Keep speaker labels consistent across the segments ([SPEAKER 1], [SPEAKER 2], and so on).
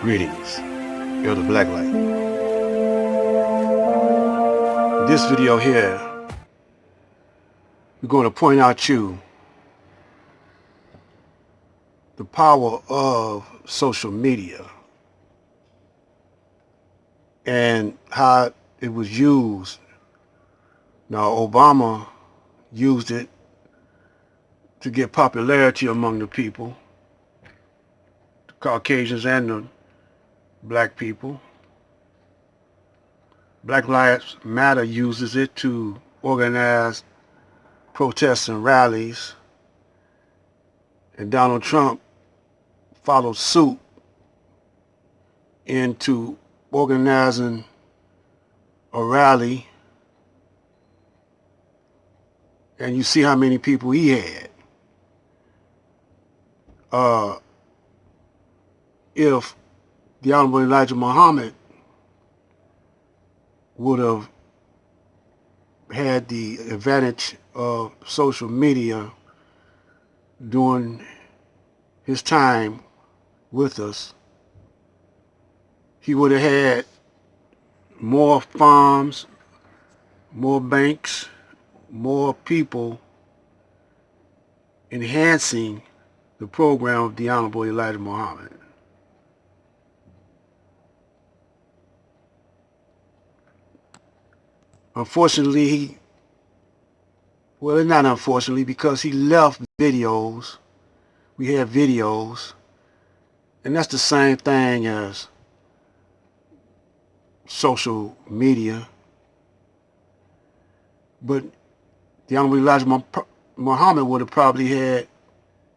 [SPEAKER 1] Greetings, Elder Blacklight. This video here, we're going to point out to you the power of social media and how it was used. Now, Obama used it to get popularity among the people, the Caucasians and the black people. Black Lives Matter uses it to organize protests and rallies, and Donald Trump followed suit into organizing a rally, and you see how many people he had. If the Honorable Elijah Muhammad would have had the advantage of social media during his time with us, he would have had more farms, more banks, more people enhancing the program of the Honorable Elijah Muhammad. Unfortunately, well, not unfortunately, because he left videos. We have videos, and that's the same thing as social media. But the Honorable Elijah Muhammad would have probably had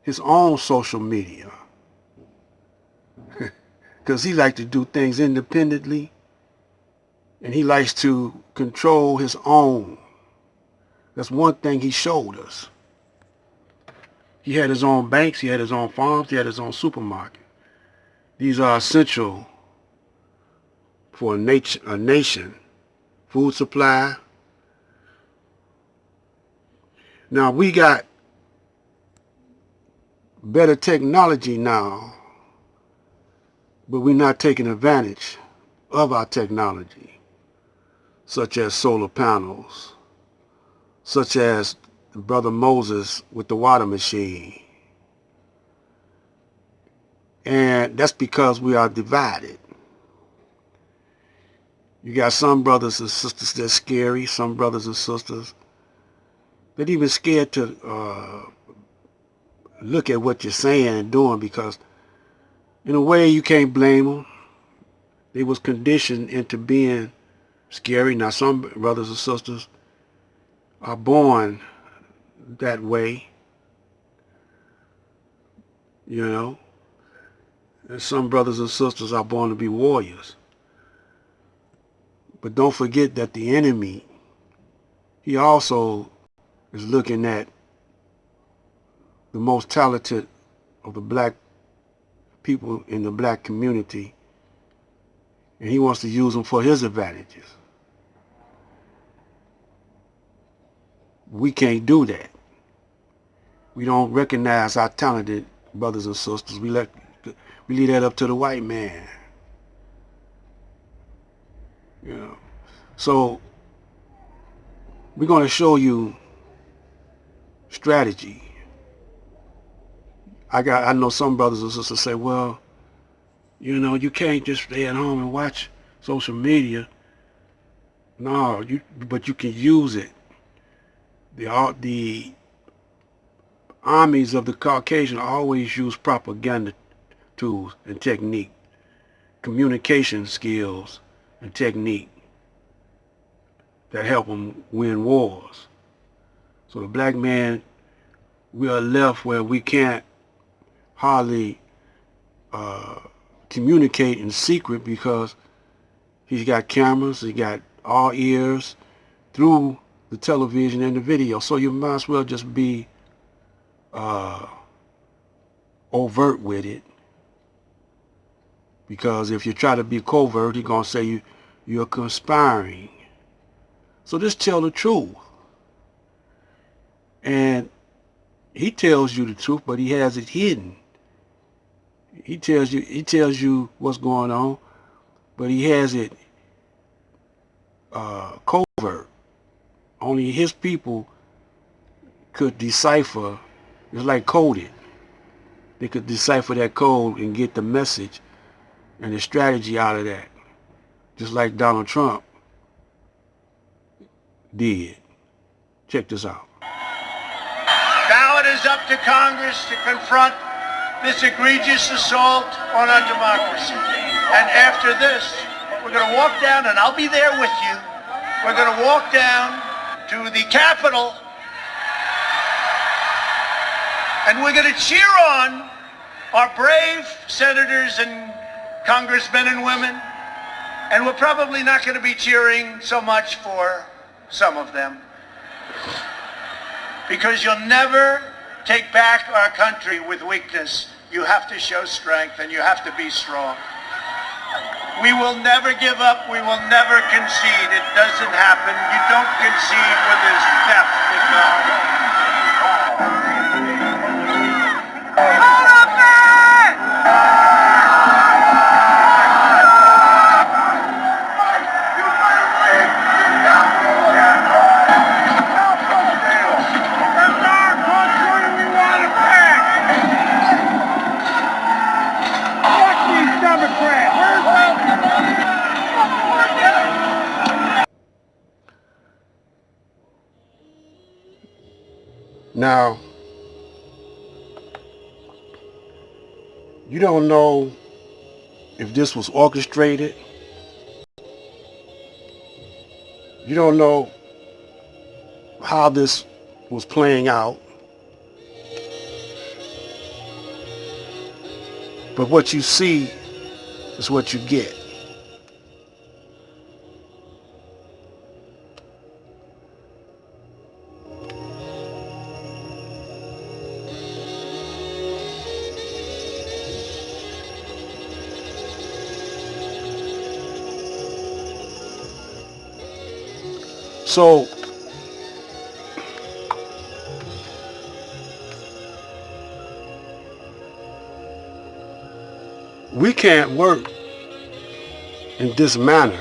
[SPEAKER 1] his own social media because he liked to do things independently, and he likes to control his own. That's one thing he showed us. He had his own banks, he had his own farms, he had his own supermarket. These are essential for a nation. Food supply. Now we got better technology now, but we're not taking advantage of our technology, such as solar panels, such as Brother Moses with the water machine. And that's because we are divided. You got some brothers and sisters that's scary, some brothers and sisters that even scared to look at what you're saying and doing, because in a way you can't blame them. They was conditioned into being scary. Now some brothers and sisters are born that way, you know, and some brothers and sisters are born to be warriors. But don't forget that the enemy, he also is looking at the most talented of the black people in the black community, and he wants to use them for his advantages. We can't do that. We don't recognize our talented brothers and sisters. We leave that up to the white man. You know. So we're going to show you strategy. I know some brothers and sisters say, well, you know, you can't just stay at home and watch social media. No, but you can use it. The armies of the Caucasian always use propaganda tools and technique, communication skills and technique that help them win wars. So the black man, we are left where we can't hardly communicate in secret, because he's got cameras, he got all ears through the television and the video. So you might as well just be overt with it, because if you try to be covert, he's going to say you're conspiring. So just tell the truth. And he tells you the truth, but he has it hidden. He tells you what's going on, but he has it covert. Only his people could decipher. It's like coded. They could decipher that code and get the message and the strategy out of that, just like Donald Trump did. Check this out.
[SPEAKER 2] Now it is up to Congress to confront this egregious assault on our democracy. And after this, we're going to walk down, and I'll be there with you. We're going to walk down to the Capitol, and we're going to cheer on our brave senators and congressmen and women. And we're probably not going to be cheering so much for some of them, because you'll never take back our country with weakness. You have to show strength, and you have to be strong. We will never give up. We will never concede. It doesn't happen. You don't concede when there's theft involved.
[SPEAKER 1] Now, you don't know if this was orchestrated. You don't know how this was playing out. But what you see is what you get. So we can't work in this manner.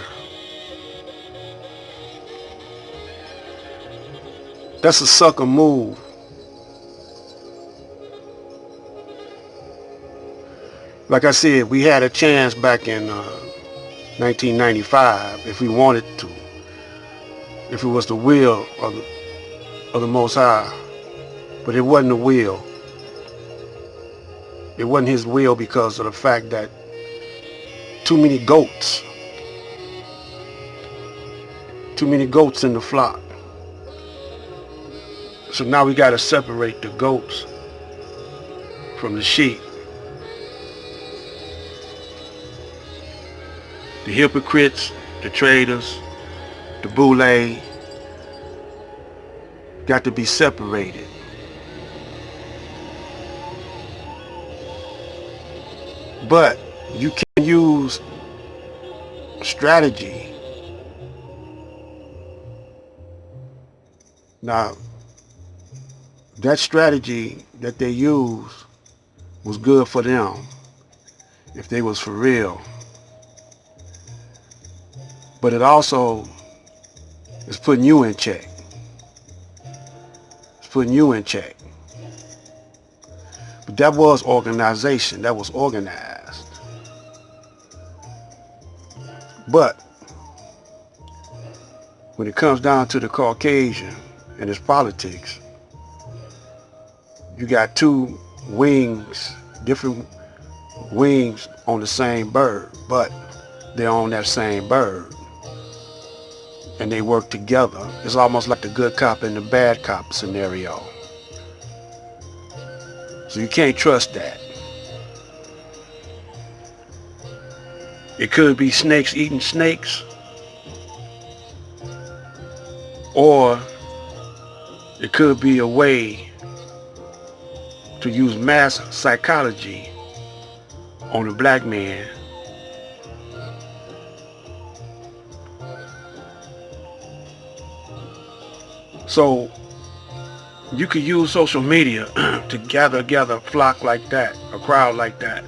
[SPEAKER 1] That's a sucker move. Like I said, we had a chance back in 1995 if we wanted to. If it was the will of the Most High. But it wasn't the will. It wasn't his will because of the fact that too many goats in the flock. So now we got to separate the goats from the sheep. The hypocrites, the traitors, the boule got to be separated. But you can use strategy. Now, that strategy that they used was good for them if they was for real. But it also is putting you in check. It's putting you in check. But that was organization. That was organized. But when it comes down to the Caucasian and its politics, you got two wings, different wings on the same bird, but they're on that same bird. And they work together. It's almost like the good cop and the bad cop scenario. So you can't trust that. It could be snakes eating snakes, or it could be a way to use mass psychology on a black man So you could use social media to gather a flock like that, a crowd like that.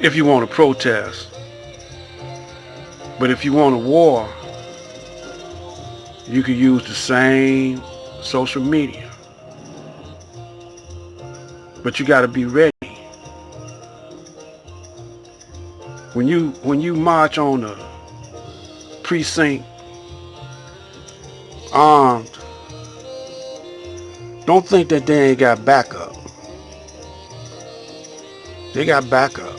[SPEAKER 1] if you want to protest. But if you want a war, you could use the same social media. But you got to be ready. When you march on the precinct armed, don't think that they ain't got backup. They got backup.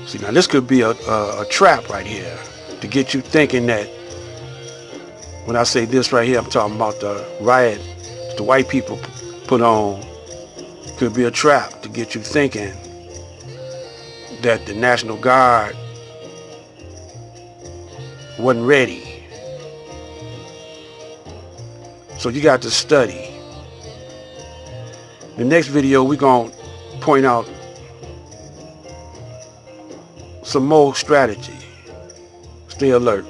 [SPEAKER 1] See, now this could be a trap right here to get you thinking that when I say this right here, I'm talking about the riot the white people put on. Could be a trap to get you thinking that the National Guard wasn't ready. So you got to study. The next video we're going to point out some more strategy. Stay alert.